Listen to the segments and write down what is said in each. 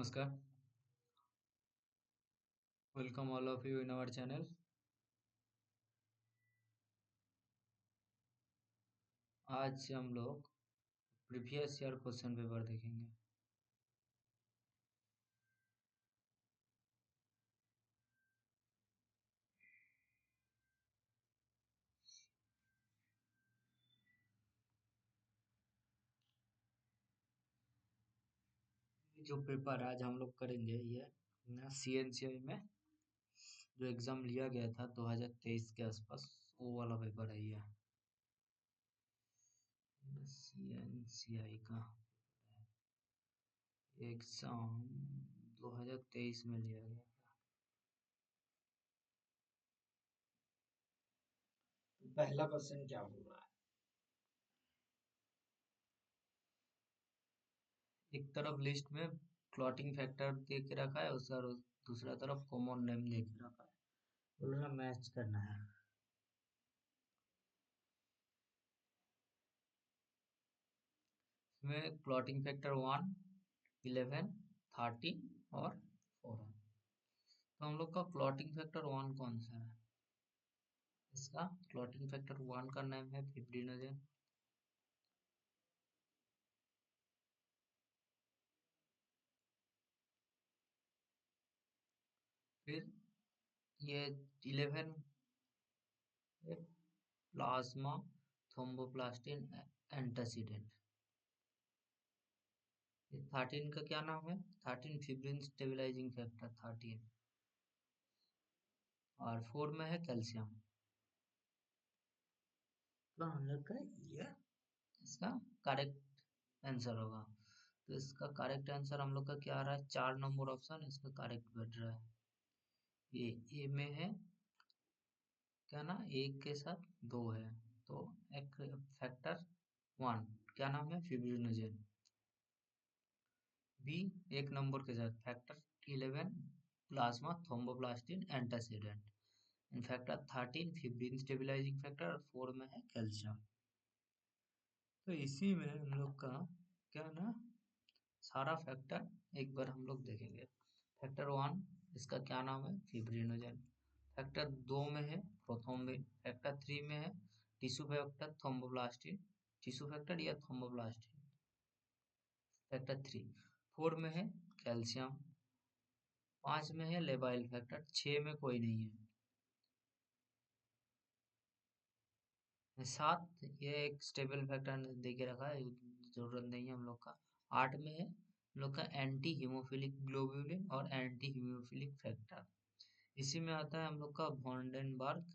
नमस्कार, welcome all of you in our channel. आज हम लोग प्रीवियस ईयर क्वेश्चन पेपर देखेंगे। जो पेपर आज हम लोग करेंगे ये CNCI में जो एग्जाम लिया गया था 2023 के आसपास वो वाला पेपर है ये CNCI का एग्जाम 2023 में लिया गया था। तो पहला क्वेश्चन क्या बोल रहा है? एक तरफ लिस्ट में क्लॉटिंग फैक्टर दे के रखा है और दूसरा तरफ कॉमन नेम दे के रखा है, बोल रहा मैच करना है। इसमें क्लॉटिंग फैक्टर 1, 11, 13 और 4 है। तो हम लोग का क्लॉटिंग फैक्टर 1 कौन सा है? इसका क्लॉटिंग फैक्टर 1 का नाम है फिब्रिनोजेन। फिर ये 11 प्लाज्मा थ्रोम्बोप्लास्टिन एंटासीडेंट। ये 13 का क्या नाम है? 13 फिब्रिन स्टेबलाइजिंग फैक्टर 13। और 4 में है कैल्शियम। तो हम लोग का ये इसका करेक्ट आंसर होगा। तो इसका करेक्ट आंसर हम लोग का क्या आ रहा है? 4 नंबर ऑप्शन इसका करेक्ट बैठ रहा है। ये ए में है क्या ना, एक के साथ 2 है तो एक फैक्टर 1 क्या नाम है? फिब्रिनोजेन। बी एक नंबर के साथ फैक्टर 11 प्लाज्मा थ्रोम्बोप्लास्टिन एंटासीडेंट। इन फैक्टर 13 फिब्रिन स्टेबलाइजिंग फैक्टर और 4 में है कैल्शियम। तो इसी में हम लोग का क्या ना सारा फैक्टर एक बार हम लोग देखेंगे। फैक्टर 1 इसका क्या नाम है? फिब्रिनोजेन। फैक्टर 2 में है प्रोथ्रोम्बिन। फैक्टर 3 में है tissue factor thromboplastin, tissue factor या थ्रोम्बोप्लास्टिन। फैक्टर 3 4 में है कैल्शियम। 5 में है लेबाइल फैक्टर, 6 में कोई नहीं है। 7 ये एक स्टेबल फैक्टर दे के रखा है, जरूरत नहीं है हम लोग का। 8 में है हम लोग का एंटी हीमोफिलिक ग्लोबुलिन और एंटी हीमोफिलिक फैक्टर। इसी में आता है हम लोग का वॉन्डेनबर्ग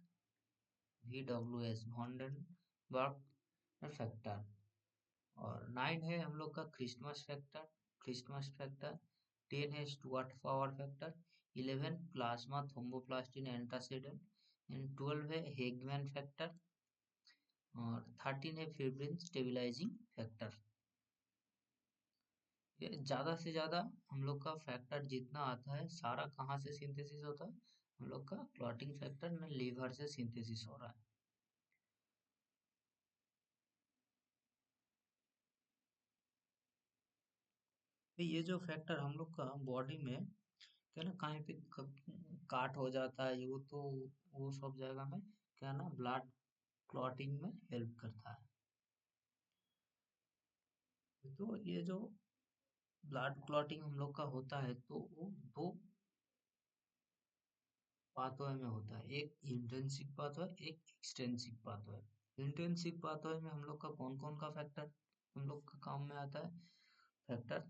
VWS वॉन्डेनबर्ग फैक्टर। और 9 है हम लोग का क्रिसमस फैक्टर। 10 है Stuart power factor. 11 plasma thromboplastin antecedent and 12 है हेगमैन फैक्टर और 13 है फिब्रिन स्टेबलाइजिंग फैक्टर। ये ज्यादा से ज्यादा हम लोग का फैक्टर जितना आता है सारा कहाँ से सिंथेसिस होता है? हम लोग का क्लॉटिंग फैक्टर ना लीवर से सिंथेसिस हो रहा है। तो ये जो फैक्टर हम लोग का बॉडी में क्या ना कहीं पे काट हो जाता है ये तो वो सब जगह में क्या ना ब्लड क्लॉटिंग में हेल्प करता है। तो ये जो ब्लड क्लॉटिंग हम लोग का होता है तो वो दो पाथवे में होता है, एक इंट्रिंसिक पाथवे एक एक्सट्रिंसिक पाथवे। इंट्रिंसिक पाथवे में हम लोग का कौन कौन का फैक्टर हम लोग का काम में आता है? फैक्टर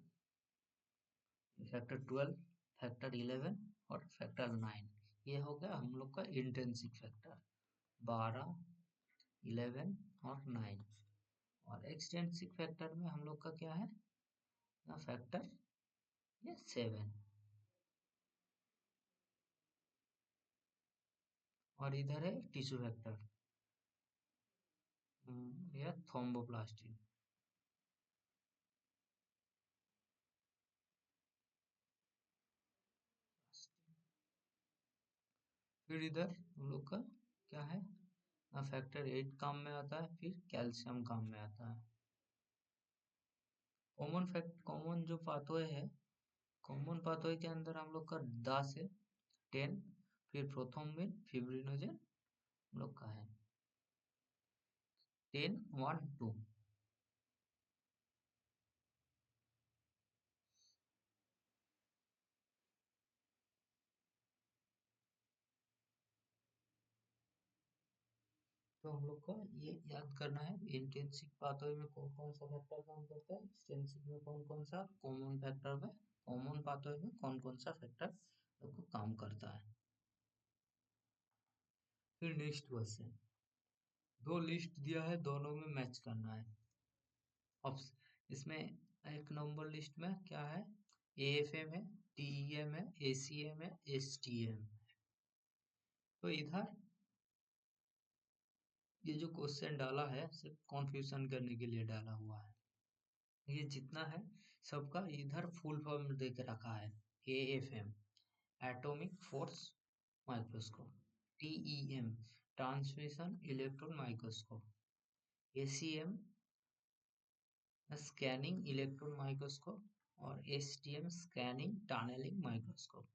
फैक्टर 12, फैक्टर 11 और फैक्टर 9। ये हो गया हम लोग का इंट्रिंसिक फैक्टर 12, 11 और 9। और एक्सट्रिंसिक फैक्टर में हम लोग का क्या है? फैक्टर ये 7। और इधर है टिश्यू फैक्टर या थ्रोम्बोप्लास्टिन। फिर इधर हम लोग का क्या है? फैक्टर 8 काम में आता है, फिर कैल्शियम काम में आता है। कॉमन जो पाथवे है कॉमन पाथवे के अंदर हम लोग का 10 है, 10, फिर प्रोथ्रोम्बिन फिब्रिनोजेन हम लोग का है 10 1 2। तो हम लोग को ये याद करना है इंट्रिंसिक पाथवे में कौन कौन सा फैक्टर काम करता है, एक्सट्रिंसिक में कौन कौन सा, कॉमन फैक्टर में, कॉमन पाथवे में कौन कौन सा फैक्टर लोग को काम करता है। फिर नेक्स्ट क्वेश्चन, दो लिस्ट दिया है, दोनों में मैच करना है। अब इसमें एक नंबर लिस्ट में क्या है, एएफएम है, टीईएम है, एसीएम है, एसटीएम। तो इधर ये जो क्वेश्चन डाला है सिर्फ कंफ्यूजन करने के लिए डाला हुआ है। ये जितना है सबका इधर फुल फॉर्म दे के रखा है। AFM atomic force microscope, TEM transmission electron microscope, ACM scanning electron microscope और एसटीएम स्कैनिंग टनलिंग माइक्रोस्कोप।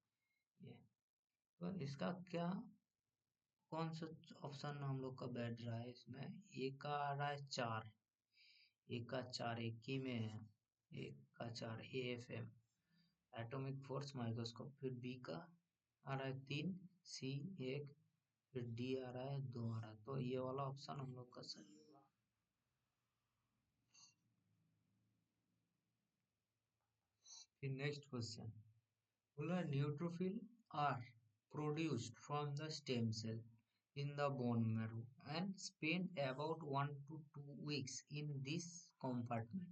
ये तो इसका क्या कौन सा ऑप्शन हम लोग का बैठ रहा है इसमें, एक का आ रहा है 4, एक का 4 एक ही में है, एक का 4 एएफएम एटॉमिक फोर्स माइक्रोस्कोप, फिर बी का आ रहा है 3, सी 1, फिर डी आ रहा है 2 आ रहा है। तो ये वाला ऑप्शन हम लोग का सही होगा। फिर नेक्स्ट क्वेश्चन बोला neutrophil are produced from the stem cell in the bone marrow and spend about 1 to 2 weeks in this compartment।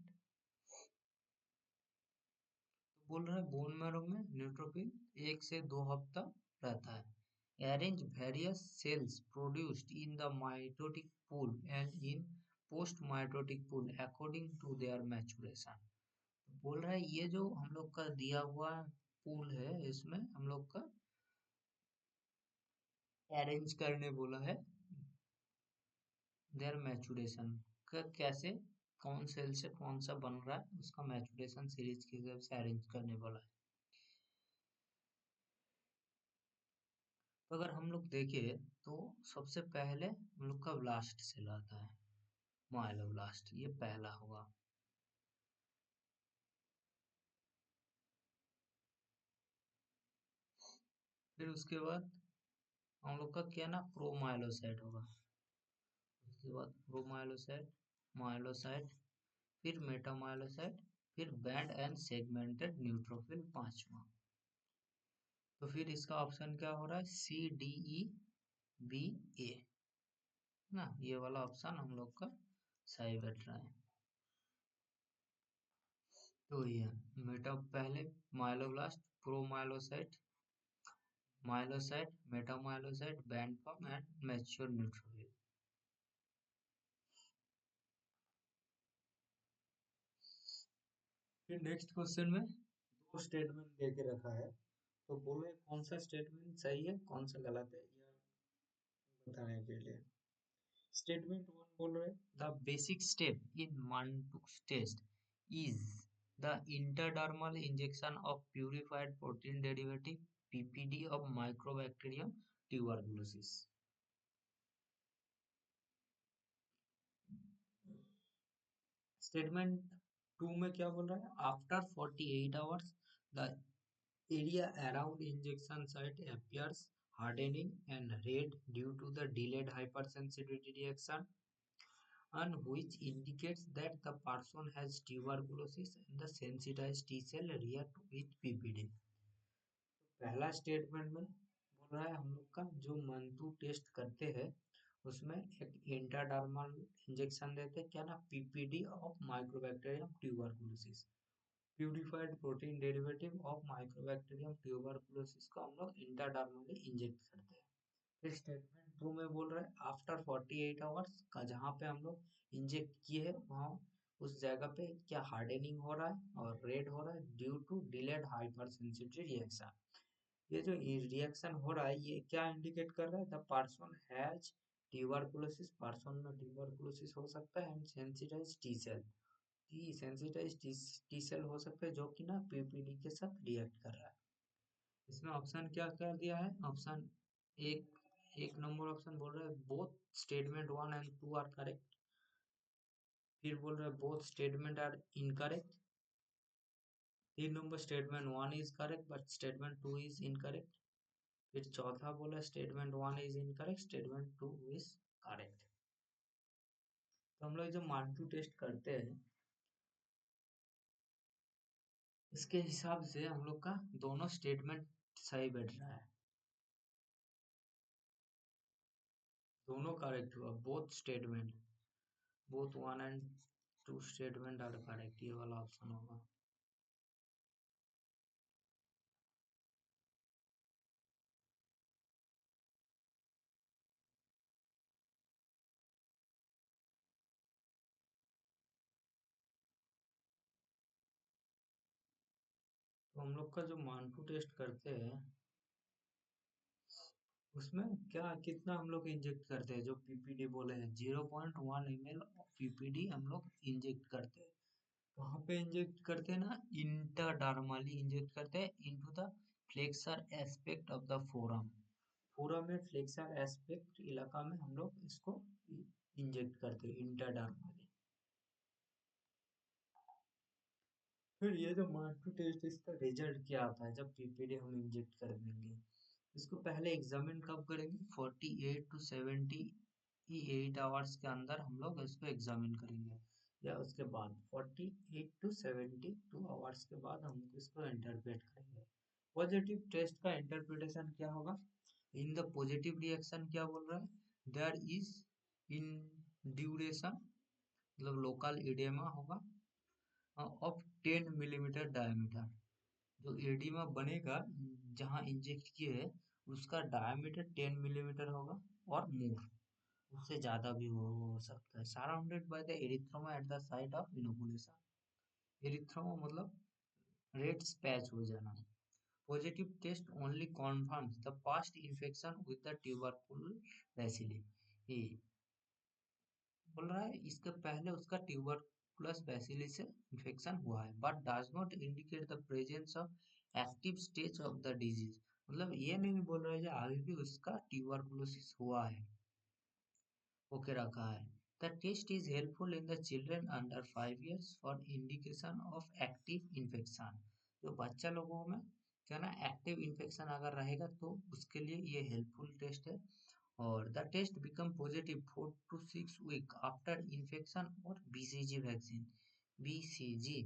तो बोल रहा है बोन मैरो में न्यूट्रोफिल 1 से 2 हफ्ता रहता है। Arrange various cells produced in the mitotic pool and in post mitotic pool according to their maturation. बोल रहा है ये जो हम लोग का दिया हुआ पूल है इसमें हम लोग का अरेंज करने बोला है देयर मैचुरेशन का, कैसे कौन सेल से कौन सा बन रहा है उसका मैचुरेशन सीरीज के हिसाब से अरेंज करने वाला है। तो अगर हम लोग देखें तो सबसे पहले हम लोग का ब्लास्ट सेल आता है, माइलोब्लास्ट, ये पहला हुआ। फिर उसके बाद हम लोग का क्या ना प्रोमाइलोसाइट होगा, उसके बाद प्रोमाइलोसाइट, माइलोसाइट, फिर मेटामाइलोसाइट, फिर बैंड एंड सेगमेंटेड न्यूट्रोफिल पांचवा। तो फिर इसका ऑप्शन क्या हो रहा है, सी डी ई बी ए ना, ये वाला ऑप्शन हम लोग का सही बैठ रहा है। तो ये मेटा पहले myeloblast, promyelocyte, myelocyte, metamyelocyte, band form and mature neutrophil. फिर नेक्स्ट क्वेश्चन में दो स्टेटमेंट दे के रखा है, तो बोले कौन सा स्टेटमेंट सही है कौन सा गलत है यह बताने के लिए। स्टेटमेंट वन बोल रहे the basic step in Mantoux test is the intradermal injection of purified protein derivative PPD of mycobacterium tuberculosis. Statement two में क्या बोल रहा है, after 48 hours the area around injection site appears hardening and red due to the delayed hypersensitivity reaction, and which indicates that the person has tuberculosis and the sensitized T cell react with PPD। पहला statement में बोल रहा है हम लोग का जो मंतु test करते हैं उसमें एक इंट्राडर्मल इंजेक्शन देते हैं क्या ना, PPD of mycobacterium tuberculosis, purified protein derivative of mycobacterium tuberculosis को हम लोग इंट्राडर्मली इंजेक्ट करते हैं। फिर स्टेटमेंट टू में बोल रहे हैं आफ्टर 48 आवर्स का जहाँ पे हम लोग इंजेक्ट किए हैं वहाँ उस जगह पे क्या हार्डनिंग हो रहा है और रेड हो रहा है due to delayed hypersensitive reaction. ये जो रिएक्शन हो रहा है ये क्या इंडिकेट कर रहा है, the person has tuberculosis, person में ट्यूबरकुलोसिस हो सकता है and sensitize T cell, T sensitize T cell हो सकते हैं जो कि ना पीपीडी के साथ रिएक्ट कर रहा है। इसमें ऑप्शन क्या क्या दिया है? ऑप्शन एक नंबर ऑप्शन बोल रहा है both statement 1 and 2 are correct. फिर बोल रहा है both statement are incorrect. 3 number statement 1 is correct but statement 2 is incorrect. फिर चौथा बोला statement 1 is incorrect, statement 2 is correct. तो हम लोग जो मार्क टेस्ट करते हैं इसके हिसाब से हम लोग का दोनों स्टेटमेंट सही बैठ रहा है, दोनों करेक्ट हुआ, both statement, both 1 and 2 statement are correct, ये वाला ऑप्शन होगा। तो हम लोग का जो मार्क टेस्ट करते हैं उसमें क्या कितना हम लोग इंजेक्ट करते हैं, जो पीपीडी बोले हैं 0.1 ml पीपीडी हम लोग इंजेक्ट करते हैं। कहाँ पे इंजेक्ट करते हैं ना, इंटरडर्मली इंजेक्ट करते हैं into the flexor aspect of the forum. Forum में फ्लेक्सर एस्पेक्ट इलाका में हम लोग इसको इंजेक्ट करते हैं इंटरडर्मली। फिर ये जो मार्क टेस्ट इसका रिजल्ट क्या आता है जब पीपीडी हम इंजेक्ट कर देंगे, इसको पहले एग्जामिन कब करेंगे, 48 to 78 आवर्स के अंदर हम लोग इसको एग्जामिन करेंगे, या उसके बाद 48 to 72 आवर्स के बाद हम इसको इंटरप्रेट करेंगे। पॉजिटिव टेस्ट का इंटरप्रिटेशन क्या होगा, इन द पॉजिटिव रिएक्शन क्या बोल रहा है, देयर इज इन ड्यूरेशन, मतलब लोकल एडेमा होगा ऑफ 10 मिलीमीटर डायमीटर। जो एडिमा बनेगा जहां इंजेक्ट किए है उसका डायमीटर 10 मिलीमीटर होगा और मोर, उससे ज्यादा भी हो सकता है। Surrounded by the erythema at the site of inoculation. Erythema मतलब रेड स्पैच हो जाना। Positive test only confirms the past infection with the tubercle bacilli. ये बोल रहा है इसके पहले उसका ट्यूबरकुलस बैसिली से इन्फेक्शन हुआ है, but does not indicate the presence of active stage of the disease. मतलब ये नहीं बोल रहा है कि अभी भी उसका ट्यूबरकुलोसिस हुआ है, होके रखा है। The test is helpful in the children under 5 years for indication of active infection. जो बच्चा लोगों में क्या ना एक्टिव इन्फेक्शन अगर रहेगा तो उसके लिए ये हेल्पफुल टेस्ट है। और the test become positive 4 to 6 week after infection और बीसीजी वैक्सीन। बीसीजी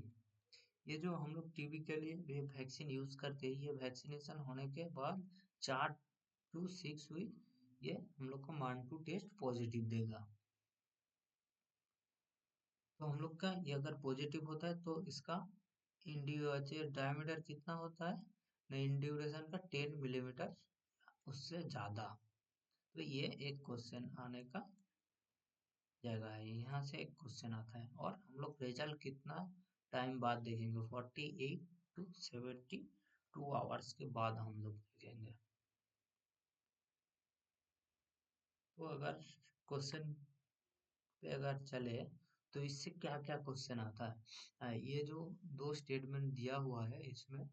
ये जो हम लोग टीबी के लिए ये वैक्सीन यूज करते हैं, ये वैक्सीनेशन होने के बाद 4 to 6 week ये हम लोग को मार्क टेस्ट पॉजिटिव देगा। तो हम लोग का ये अगर पॉजिटिव होता है तो इसका डायमीटर कितना होता है ना, इंड्यूरेशन का 10 मिलीमीटर उससे ज्यादा। तो ये एक क्वेश्चन आने का जगह है, यहाँ से एक क्वेश्चन आता है। और हम लोग रिजल्ट कितना टाइम बाद देखेंगे, 48 to 72 आवर्स के बाद हम लोग देखेंगे। तो अगर क्वेश्चन पे अगर चले तो इससे क्या क्या क्वेश्चन आता है, ये जो दो स्टेटमेंट दिया हुआ है इसमें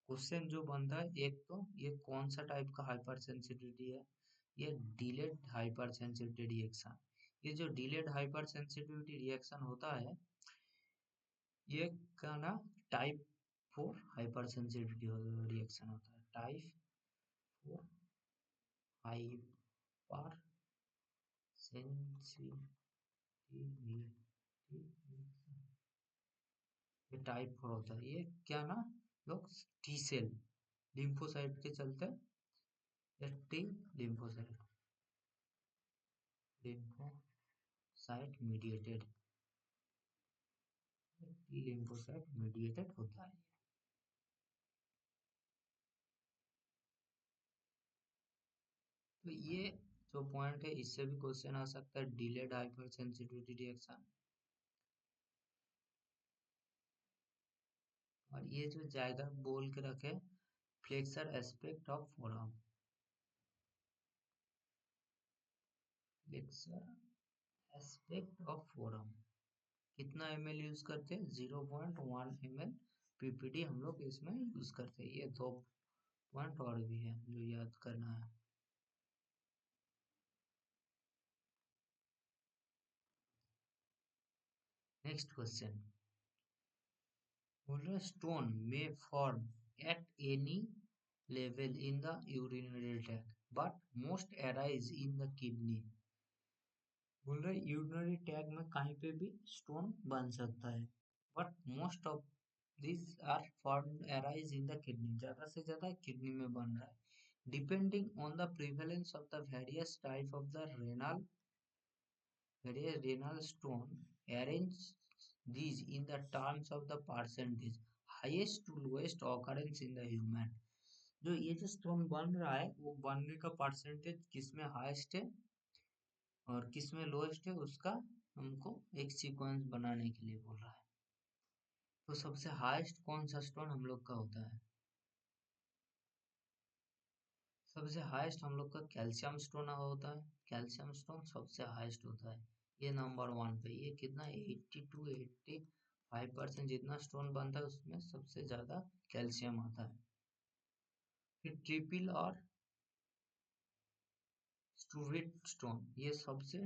क्वेश्चन जो बनता है, एक तो ये कौन सा टाइप का हाइपर सेंसिटिविटी है, ये डिलेड हाइपर सेंसिटिविटी रिएक्शन। ये जो डिलेड हाइपर सेंसिटिविटी रिएक्शन होता है ये का ना टाइप 4 हाइपर सेंसिटिविटी रिएक्शन होता है, टाइप 4 हाइपर सेंसिटिविटी। ये टाइप 4 होता है, ये क्या ना लोग टी सेल लिम्फोसाइट के चलते, या T lymphocyte lymphocyte mediated, T lymphocyte mediated होता है। तो ये जो पॉइंट है इससे भी क्वेश्चन आ सकता है, डिलेड हाइपर सेंसिटिविटी रिएक्शन। और ये जो जाएगा बोल के रखे flexor aspect of forum, flexor aspect of forum. कितना ml यूज करते हैं? 0.1 ml पीपीडी हम लोग इसमें यूज करते हैं। ये दो पॉइंट और भी है जो याद करना है। नेक्स्ट क्वेश्चन, बोल रहा स्टोन में form at any level in the urinary tract but most arise in the kidney। बोल रहे यूरिनरी ट्रैक में कहीं पे भी स्टोन बन सकता है, but most of this are form arise in the kidney, ज्यादा से ज्यादा किडनी में बन रहा है। Depending on the prevalence of the various type of the renal stone, arrange these in the terms of the percentage highest to lowest occurrence in the human। जो ये जो स्टोन बन रहा है वो बनने का परसेंटेज किसमें हाईएस्ट है और किसमें लोएस्ट है, उसका हमको एक सीक्वेंस बनाने के लिए बोल रहा है। तो सबसे हाईएस्ट कौन सा स्टोन हम लोग का होता है? सबसे हाईएस्ट हम लोग का कैल्शियम स्टोन होता है। कैल्शियम स्टोन सबसे हाईएस्ट होता है, ये नंबर वन पे। ये कितना 80 to 85% जितना स्टोन बनता है उसमें सबसे ज्यादा कैल्शियम आता है। फिर ट्रिपल और स्टूवेट स्टोन, ये सबसे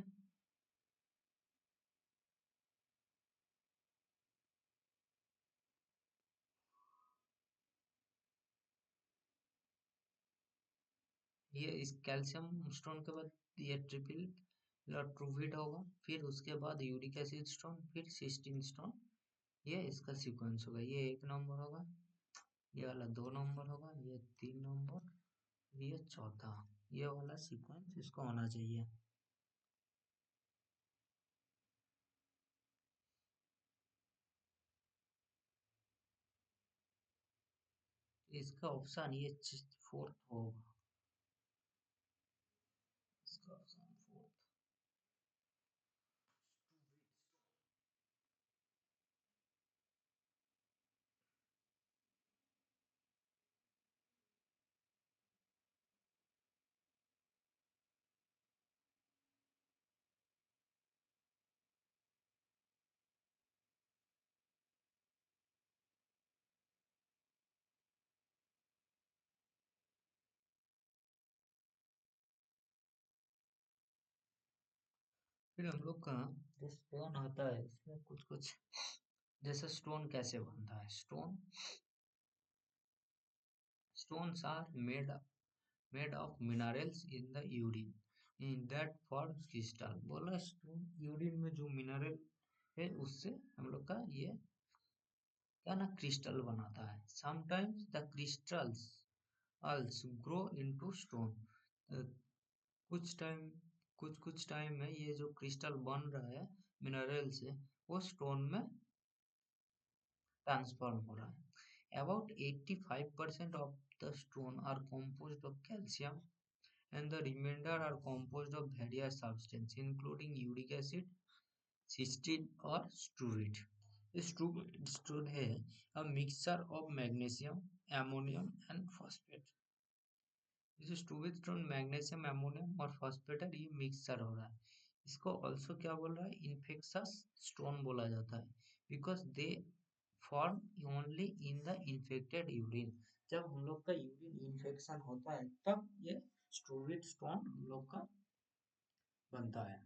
ये इस कैल्शियम स्टोन के बाद ये ट्रिपल ट्रूविट होगा, फिर उसके बाद यूरिक एसिड स्टोन, फिर सिस्टीन स्टोन। ये इसका सीक्वेंस होगा। ये एक नंबर होगा, ये वाला दो नंबर होगा, ये तीन नंबर, ये चौथा। ये वाला सीक्वेंस इसको होना चाहिए। इसका ऑप्शन ये फोर्थ होगा, इसका ऑप्शन फोर्थ। फिर हम लोग का जो स्टोन आता है उसमें कुछ कुछ, जैसे स्टोन कैसे बनता है? stones are made of minerals in the urine in that form crystal। बोला स्टोन यूरिन में जो मिनरल है उससे हम लोग का ये क्या ना क्रिस्टल बनाता है। Sometimes the crystals also grow into stone। कुछ टाइम कुछ टाइम में ये जो क्रिस्टल बन रहा है मिनरल से वो स्टोन में ट्रांसफॉर्म हो रहा है। About 85% of the stone are composed of calcium and the remainder are composed of various substances including uric acid, cysteine और stearate। स्टूड है a mixture of magnesium, ammonium and phosphate। जो stone magnesium ammonium और phosphate है, ये mixture हो रहा है। इसको ऑल्सो क्या बोल रहा है? इन्फेक्शस स्टोन बोला जाता है, because they form only in the infected urine. जब हम लोग का यूरिन इन्फेक्शन होता है तब ये स्टोरेज स्टोन हम लोग का बनता है।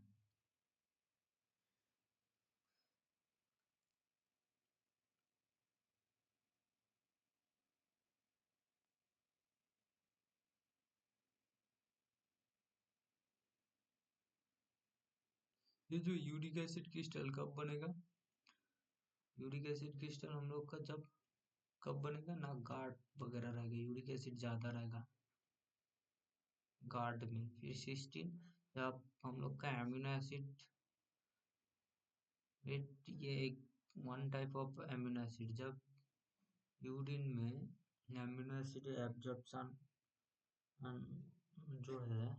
ये जो यूरिक एसिड क्रिस्टल कब बनेगा? यूरिक एसिड क्रिस्टल हम लोग का जब कब बनेगा ना, गार्ड वगैरह रहेगा, यूरिक एसिड ज्यादा रहेगा गार्ड में। फिर सिस्टीन जब हम लोग का एमिनो एसिड, ये एक one type of amino acid, जब यूरिन में एमिनो एसिड एब्जॉर्प्शन जो है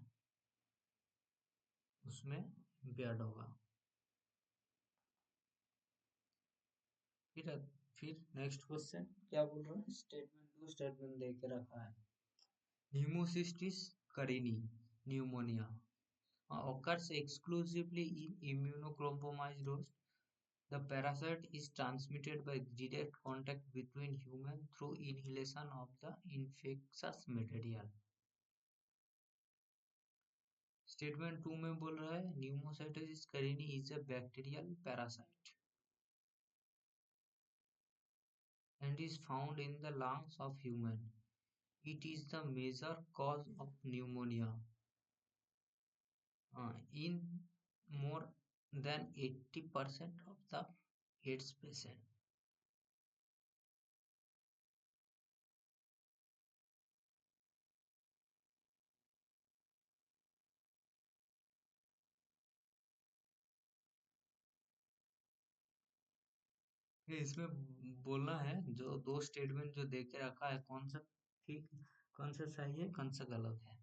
उसमें इम्पेयर्ड होगा। फिर फिर नेक्स्ट क्वेश्चन क्या बोल रहा है? स्टेटमेंट दो स्टेटमेंट दे के रखा है। न्यूमोसिस्टिस करेनी pneumonia occurs exclusively in immunocompromised host। The parasite is transmitted by direct contact between human through inhalation of the infectious material. Statement two में बोल रहा है pneumocytosis carinii is a bacterial parasite and is found in the lungs of human. It is the major cause of pneumonia in more than 80% of the AIDS patient. इसमें बोलना है जो दो statement जो दे के रखा है कौन सा ठीक कौन सा सही है कौन सा गलत है.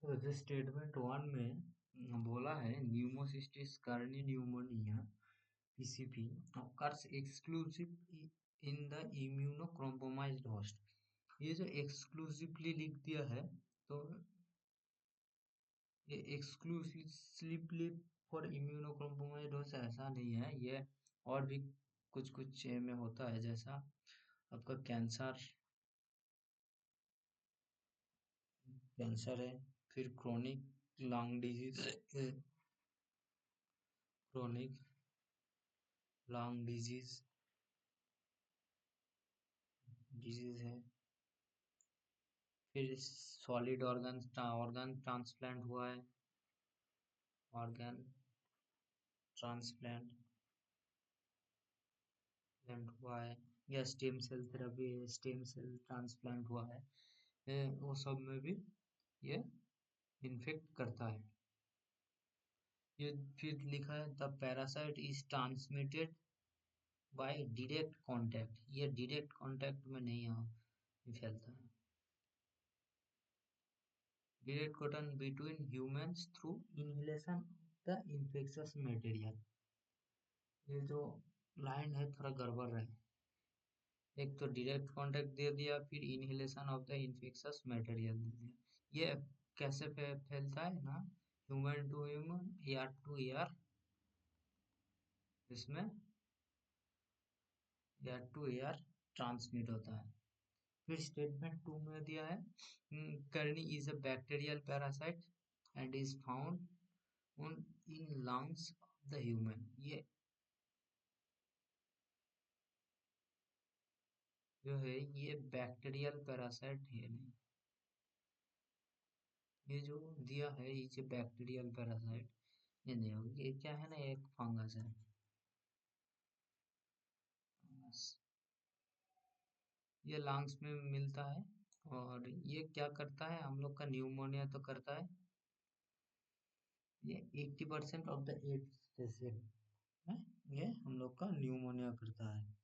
तो जो स्टेटमेंट वन में बोला है pneumocystis Carney pneumonia PCP occurs exclusively in the immunocompromised host. ये जो एक्सक्लूसिवली लिख दिया है तो ये एक्सक्लूसिवली फॉर इम्यूनोकॉम्प्रोमाइज्ड होस्ट ऐसा नहीं है. ये और भी कुछ कुछ में होता है जैसा आपका कैंसर है फिर chronic lung disease chronic lung disease है फिर सॉलिड ऑर्गन ट्रांसप्लांट हुआ है ऑर्गन ट्रांसप्लांट हुआ है या stem cell therapy stem cell transplant हुआ है वो सब में भी ये इन्फेक्ट करता है. ये फिर लिखा है the parasite is transmitted by direct contact. ये डायरेक्ट कांटेक्ट में नहीं फैलता है. Direct contact between humans through inhalation the infectious material. ये जो लाइन है थोड़ा गड़बड़ है. एक तो डायरेक्ट कांटेक्ट दे दिया फिर inhalation of the infectious material दे दिया. ये कैसे फैलता है ना human to human air to air इसमें एयर टू एयर ट्रांसमिट होता है. फिर स्टेटमेंट टू में दिया है carinii is a bacterial parasite and is found in lungs of the human. ये जो है ये बैक्टीरियल पैरासाइट है नहीं. ये जो दिया है ये बैक्टीरियल पैरासाइट ये नहीं होगी. ये क्या है ना एक फंगस है. ये लंग्स में मिलता है और ये क्या करता है हम लोग का न्यूमोनिया तो करता है. ये 80% ऑफ द एड्स है ये हम लोग का न्यूमोनिया करता है.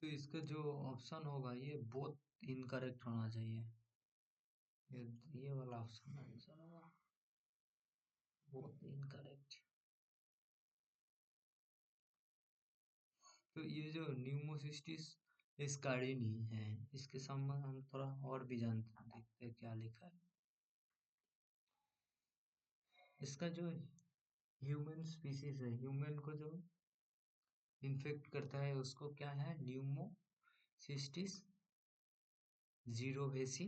तो इसका जो ऑप्शन होगा ये बोथ इनकरेक्ट होना चाहिए. ये वाला ऑप्शन आंसर होगा बोथ इनकरेक्ट. तो ये जो न्यूमोसिस्टिस स्कार्डिनी है इसके संबंध हम थोड़ा और भी जानते हैं. देखते हैं क्या लिखा है. इसका जो ह्यूमन स्पीसीज है ह्यूमन को जो इन्फेक्ट करता है उसको क्या है न्यूमोसिस्टिस जीरोवेसी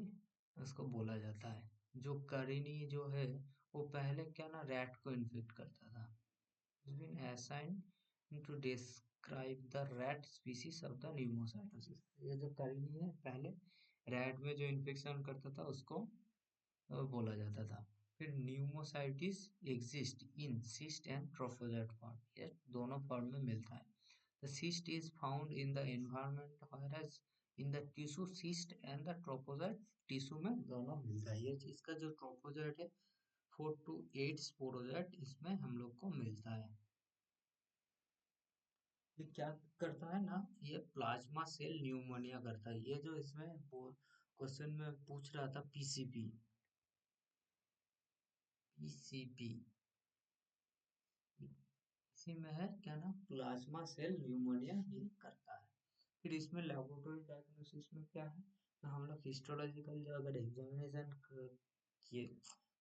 उसको बोला जाता है. जो करिनी जो है वो पहले क्या ना रैट को इन्फेक्ट करता था. has been assigned to describe the rat species of the pneumocystis. ये जो करिनी है पहले रैट में जो इन्फेक्शन करता था उसको बोला जाता था. फिर pneumocystis exist in cyst and trophozoite form. ये दोनों फॉर्म में मिलता है. The cyst is found in the environment whereas in the tissue cyst and the trophozoite, tissue में दोनों मिलता है। ये इसका जो ट्रोपोजोइट है 4 to 8 स्पोरोजोइट इसमें हम लोग को मिलता है। ये क्या करता है ना, ये प्लाज्मा सेल न्यूमोनिया करता है। ये जो इसमें क्वेश्चन में पूछ रहा था पीसीपी, पीसीपी इसी में है क्या ना, प्लाज्मा सेल न्यूमोनिया ये करता है। फिर इसमें लेबोरेटरी डायग्नोसिस में क्या है, तो हम लोग हिस्टोलॉजिकल जो अगर एग्जामिनेशन किए,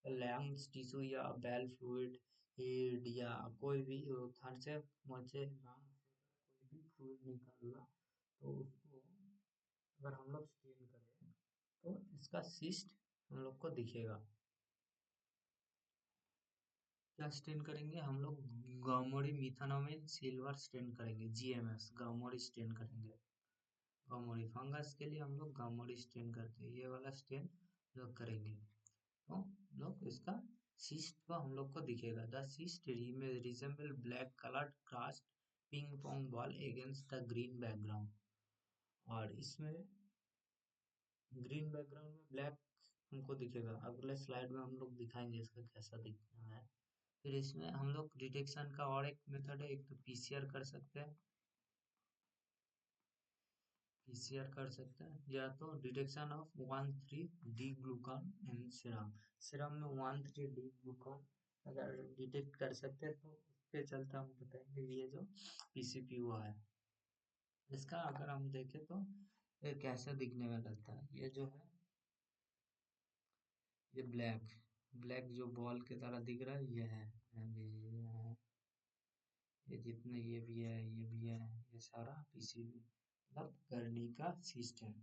लंग्स टिश्यू या बेल फ्लूइड, हेड या कोई भी थन से मोचे कोई भी फ्लूइड निकालना, तो उसको अगर हम लोग स्टेन करें तो इसका सिस्ट हम लोग को दिखेगा। क्या स्टेन करेंगे हम लोग, गामोरी मिथानोमिन सिल्वर स्टेन करेंगे, जीएमएस गामोरी स्टेन करेंगे। गामोरी फंगस के लिए हम लोग गामोरी स्टेन करते हैं, ये वाला स्टेन लोग करेंगे तो लोग इसका सिस्ट को हम लोग को दिखेगा। The cyst resemble black coloured crust ping pong ball against the green background, और इसमें ग्रीन बैकग्राउंड में ब्लैक हमको दिखेगा। अगले स्लाइड में हम लोग दिखाएंगे इसका कैसा दिखना है। फिर इसमें हम लोग डिटेक्शन का और एक मेथड है, एक तो पीसीआर कर सकते हैं, पीसीआर कर सकते हैं, या तो detection of 1,3 D glucan in serum, serum में 1,3 डी ग्लूकान अगर डिटेक्ट कर सकते हैं तो उसके चलते हम बताएंगे ये जो पीसीपी हुआ है। इसका अगर हम देखें तो ये कैसे दिखने में लगता है, ये जो है ये ब्लैक ब्लैक जो बॉल की तरह दिख रहा है, ये है, ये जितने ये भी है, ये भी है, ये सारा पीसीबी मतलब करनी का सिस्टम।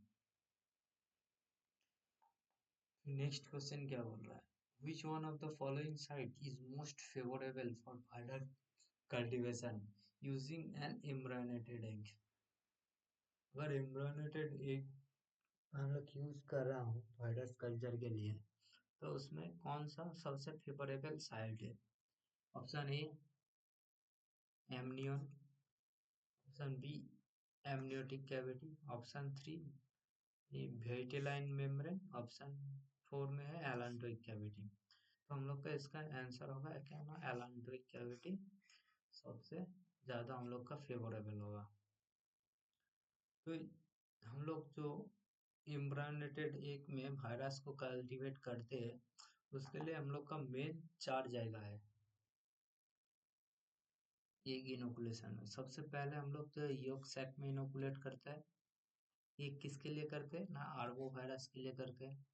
नेक्स्ट क्वेश्चन क्या बोल रहा है, which one of the following site is most favourable for wider cultivation using an embryonated egg. अगर एम्ब्रयोनेटेड एग हम लोग यूज कर रहा हूँ वाइडर कल्चर के लिए, तो उसमें कौन सा सबसे फेवरेबल साइट है। Option A amnion, option B amniotic cavity, option 3 ये वेटिलाइन मेम्ब्रेन, ऑप्शन 4 में है एलेंट्रोइक कैविटी। तो हम लोग का इसका आंसर होगा क्या ना, एलेंट्रोइक कैविटी सबसे ज़्यादा हम लोग का फेवरेबल होगा। तो हम लोग जो इम्ब्रानेटेड एक में वायरस को कल्टीवेट करते हैं, उसके लिए हम लोग का मेन 4 जगह है एक इनोकुलेशन में। सबसे पहले हम लोग तो योक सैक में इनोकुलेट करते हैं, ये किसके लिए करते हैं ना, आर्बो वायरस के लिए करते हैं।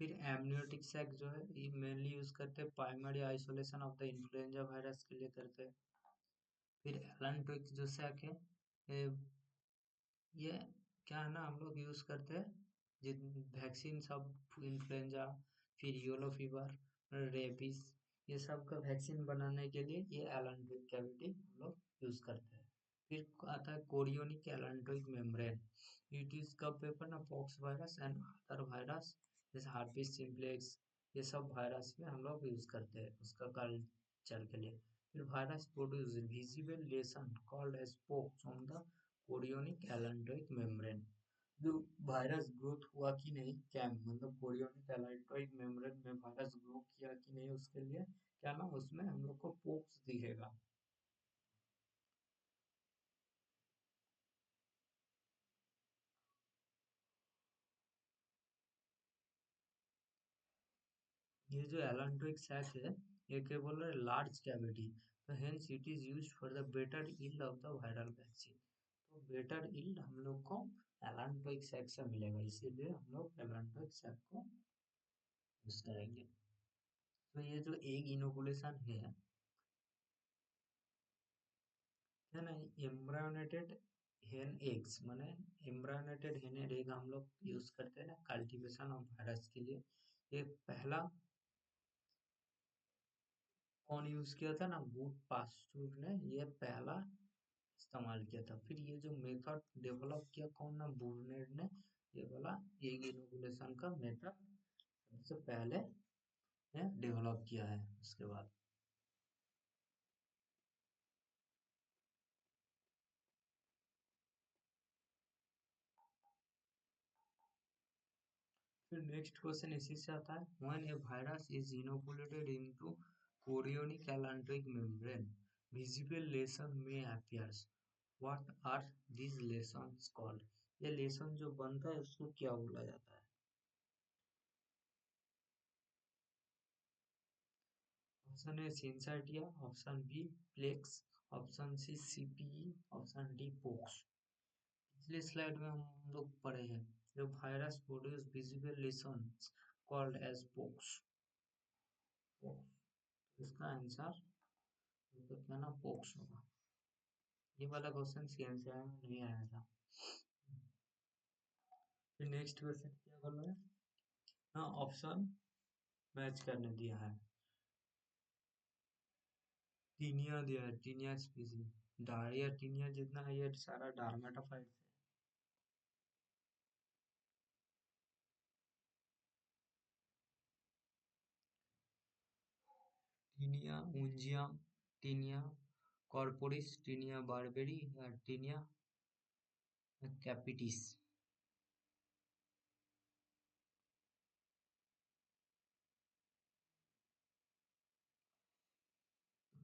फिर एमनियोटिक सैक जो है ये मेनली यूज करते हैं primary isolation of the influenza virus के लिए करते हैं। फिर एलेंट्रिक जो सैक है ये क्या है ना, हम लोग यूज करते हैं जिन वैक्सीन सब, इन्फ्लुएंजा, फिर येलो फीवर, रेबीज, ये सब का वैक्सीन बनाने के लिए ये एलेंट्रिक कैविटी हम लोग यूज करते हैं। फिर आता है कोरियोनिक एलेंट्रिक मेम्ब्रेन, इट इज का पेपर ना pox virus and other virus जैसे हार्पिस सिम्प्लेक्स, ये सब वायरस में हम लोग यूज करते हैं उसका कल्चर के लिए। फिर virus produce visible lesion called as pocks on the chorionic allantoic membrane, जो वायरस ग्रोथ हुआ कि नहीं, क्या मतलब कोरियोनिक एलेंट्रोइक मेम्ब्रेन में वायरस ग्रो किया कि नहीं, उसके लिए क्या ना उसमें हम लोग को पोक्स दिखेगा। ये जो एलेंट्रोइक सैक है ये क्या बोल रहा है, लार्ज कैविटी, तो hence it is used for the better yield of the viral vaccine. तो बेटर यील्ड हम लोग को एलेंट्रोइक सैक से मिलेगा, इसीलिए हम लोग एलेंट्रोइक सैक को यूज करेंगे। तो ये जो एग इनोकुलेशन है ना, एम्ब्रायोनेटेड हेन एग्स माने एम्ब्रायोनेटेड हेन एग हम लोग यूज करते हैं ना कल्टीवेशन ऑफ वायरस के लिए। ये पहला कौन यूज किया था ना, वुड पास्चर ने ये पहला इस्तेमाल किया था। फिर ये जो मेथड डेवलप किया कौन ना, बूर्नेट ने, ये वाला एग इनोकुलेशन का मेथड सबसे पहले डेवलप किया है उसके बाद। फिर नेक्स्ट क्वेश्चन इसी से आता है, when a virus is inoculated into chorionic allantoic membrane visible lesion में appears, what are these lesions called? ये लेशन जो बनता है उसको क्या बोला जाता है? Option A syncytia, option B plaques, option C CPE, option D pocks. पिछले स्लाइड में हम लोग पढ़े हैं जो virus produce visible lesions called as pocks. इसका आंसर तो क्या ना पोक्स होगा। ये वाला क्वेश्चन सीएनसीआर में नहीं आया था। फिर नेक्स्ट क्वेश्चन क्या बोल रहा है? हाँ, ऑप्शन मैच करने दिया है। टीनिया दिया है, टीनिया स्पीसीज। डायरिया टीनिया जितना है ये सारा डार्मेटाफाइट है। Tinea unguium, tinea corporis, tinea barbae या टीनिया कैपिटिस।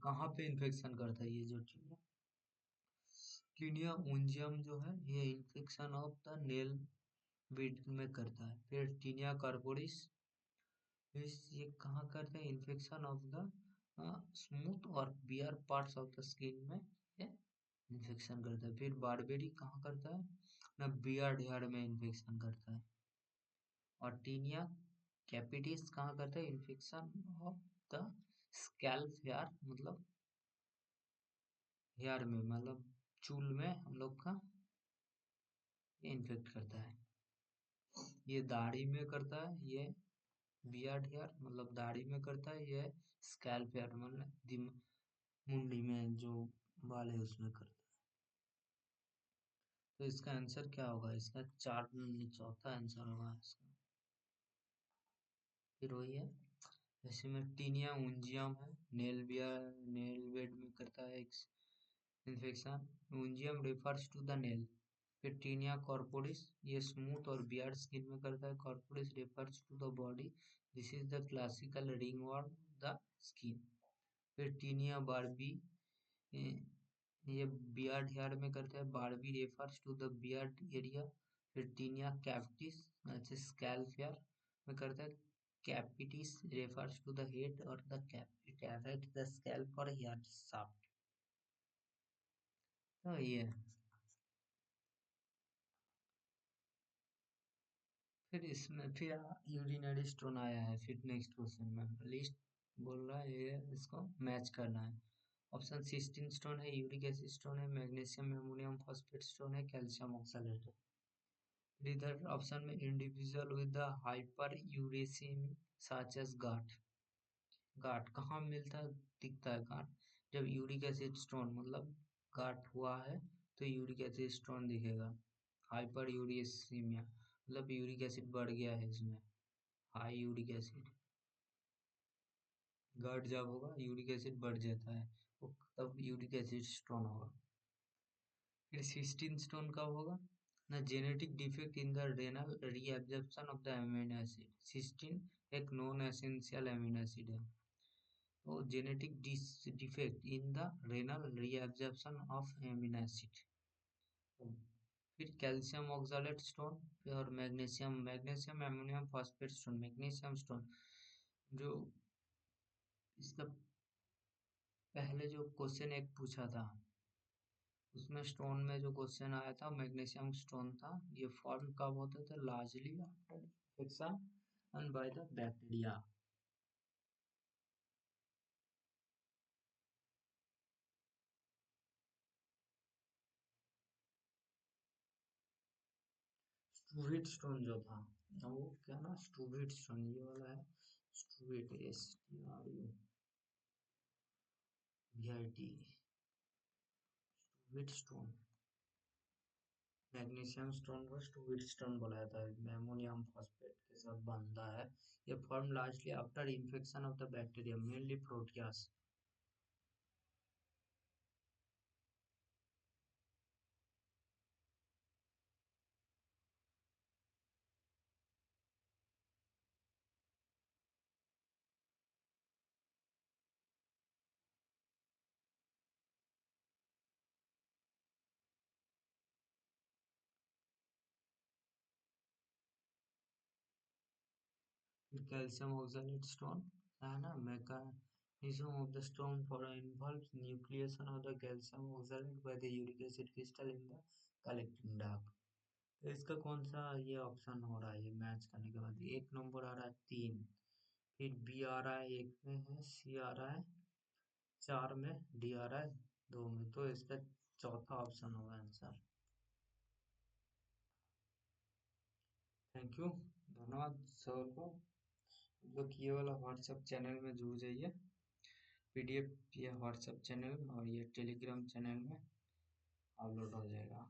कहाँ पे इन्फेक्शन करता है ये जो टीनिया? टीनिया उंजियम जो है ये infection of the nail Beed में करता है। फिर टीनिया कार्पोरिस, ये कहाँ करते हैं? इन्फेक्शन ऑफ द स्मूथ और bare parts of the skin में ये इन्फेक्शन करता है। फिर बारबेरी कहाँ करता है? ना बियर्ड हेयर में इन्फेक्शन करता है। और टीनिया कैपिटिस कहाँ करता है? Infection of the scalp hair, मतलब हेयर में, मतलब चूल में हम लोग का ये इन्फेक्ट करता है। ये दाढ़ी में करता है, ये बियर्ड हेयर मतलब दाढ़ी में करता है, ये स्कैल्प हेयर मतलब मुंडी में जो बाल है उसमें करता है। तो इसका आंसर क्या होगा? इसका चौथा आंसर होगा इसका। फिर वही है, जैसे में टीनिया उंजियम है, नेल बेड में करता है infection. Unguium refers to the nail. फिर टीनिया कॉर्पोरिस ये स्मूथ और बियर्ड स्किन में करता है। Corporis refers to the body, this is the classical ring worm the skin. फिर टीनिया बारबी ये बियर्ड हेयर में करता है। Barbae refers to the beard area. फिर टीनिया कैपिटिस अच्छा स्कैल्प हेयर में करता है। Capitis refers to the head और the cap it affect the scalp और हेयर शाफ्ट। तो ये फिर इसमें फिर यूरिनरी स्टोन आया है। फिर नेक्स्ट क्वेश्चन में लिस्ट बोल रहा है ये इसको मैच करना है। ऑप्शन सिस्टीन स्टोन है, यूरिक एसिड स्टोन है, मैग्नीशियम अमोनियम फॉस्फेट स्टोन है, कैल्शियम ऑक्सलेट है। फिर इधर ऑप्शन में individual with the hyperuricemia such as gout. Gout कहाँ मिलता है, दिखता है गाठ? जब यूरिक एसिड स्टोन मतलब गाठ हुआ है तो यूरिक एसिड स्टोन दिखेगा। हाइपर यूरेसीमिया मतलब यूरिक एसिड बढ़ गया है इसमें, हाई यूरिक एसिड। गाठ जब होगा यूरिक एसिड बढ़ जाता है, वो तब यूरिक एसिड स्टोन होगा। फिर सिस्टीन स्टोन कब होगा? ना genetic defect in the renal reabsorption of the amino acid. Cystine एक नॉन एसेंशियल अमीनो एसिड है, तो genetic defect in the renal reabsorption of amino acid. फिर कैल्शियम ऑक्सलेट स्टोन और magnesium ammonium phosphate stone. Magnesium stone जो इसका पहले जो question एक पूछा था उसमें स्टोन में जो क्वेश्चन आया था मैग्नीशियम स्टोन था, ये फॉर्म कब होते थे? Largely after infection by the bacteria. Struvite stone जो था वो क्या ना, स्टूविट स्टोन ये वाला है, स्टूविट STRUVIT स्टूविट स्टोन। मैग्नीशियम स्टोन को स्टूविट स्टोन बोला जाता है, अमोनियम फॉस्फेट के साथ बनता है। ये form largely after infection of the bacteria mainly Proteas. Calcium oxalate stone है ना, mechanism of the stone for involves nucleation of the calcium oxalate by the uric acid crystal in the collecting duct। तो इसका कौन सा ये option हो रहा है, ये मैच करने के बाद एक नंबर आ रहा है 3, फिर बी आ रहा है 1 में है, सी आ रहा है 4 में, डी आ रहा है 2 में, तो इसका चौथा ऑप्शन होगा आंसर। थैंक यू, धन्यवाद सर को। लोग ये वाला व्हाट्सएप चैनल में जुड़ जाइए, पीडीएफ ये व्हाट्सएप चैनल और ये टेलीग्राम चैनल में अपलोड हो जाएगा।